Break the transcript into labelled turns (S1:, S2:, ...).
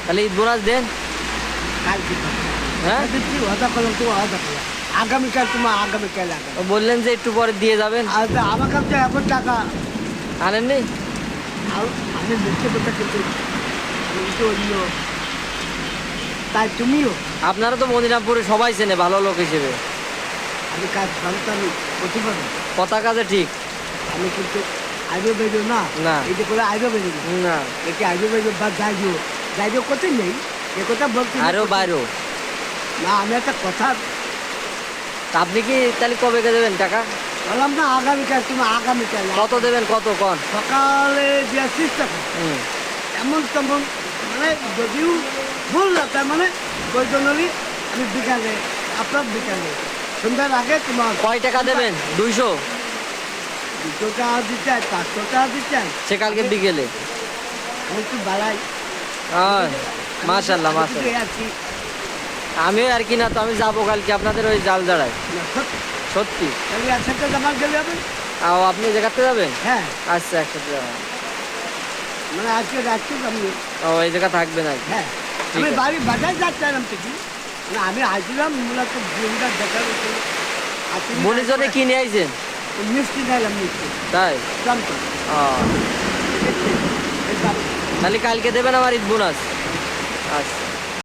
S1: তাহলে ঈদ বোনাস দেন।
S2: কালকে
S1: হ্যাঁ
S2: দিচ্ছি, ওয়াদা করলাম তো ওয়াদা করলাম। আগামীকাল তোমার আগামীকাল
S1: ও বললেন যে একটু পরে দিয়ে যাবেন,
S2: আমার কাছে এখন টাকা
S1: আনেননি?
S2: আমি দেখতে পেতে কিন্তু অন্য তাই তুমিও
S1: আপনারা তো মদিনাপুরে সবাই চেনে ভালো লোক হিসেবে।
S2: আমি কাজ সন্তানি করতে পারবো।
S1: কথা কাজে ঠিক
S2: আমি কিন্তু আইবে বেরো না,
S1: না।
S2: এটা করে আইবে বেরো
S1: না,
S2: এটি আইবে বেরো বা যাইও যাইও কোথায় নেই এ কথা বলতে নেই।
S1: আরো বাইরেও।
S2: না আমি একটা কথা
S1: তা আপনি কি তাহলে কবে দেবেন টাকা?
S2: বললাম না আগামীকাল, তুমি আগামীকাল
S1: কত দেবেন, কত কন?
S2: সকালে দিয়েছিস টাকা
S1: হুম।
S2: এমন তেমন, মানে যদিও ভুল না তার মানে প্রয়োজনই আমি বিকালে, আপনার বিকালে সন্ধ্যার আগে তোমার
S1: কয় টাকা দেবেন? 200?
S2: 200 টাকা দিতে চাই, 500 টাকা দিতে চাই,
S1: সে কালকে বিকেলে।
S2: আমি একটু বাড়াই।
S1: মাশাল্লাহ
S2: আমি
S1: মাশাল্লাহ।
S2: কিন্তু আর কি
S1: আমিও আর কি না, তো আমি যাবো কালকে আপনাদের ওই জাল জাড়ায়।
S2: না, সত্যি
S1: সত্যি?
S2: তাহলে একসাথে জামা গেলে হবে।
S1: আপনি জায়গাতে যাবেন?
S2: হ্যাঁ
S1: আচ্ছা, একসাথে যাবেন।
S2: মানে আজকে রাখছি আমি।
S1: এই জায়গা থাকবেন আর কি।
S2: হ্যাঁ
S1: ঠিক
S2: আমি
S1: আছে।
S2: বাড়ি বাজার যাচ্ছিলাম ঠিকই, না আমি আসলাম মূলত জমিটা দেখার উপরে।
S1: বনিজনে কি নিয়ে আইছেন?
S2: মিষ্টি খাইলাম, মিষ্টি
S1: তাই?
S2: জানতো
S1: ও, তাহলে কালকে দেবেন আমার ঈদ বোনাস। আচ্ছা।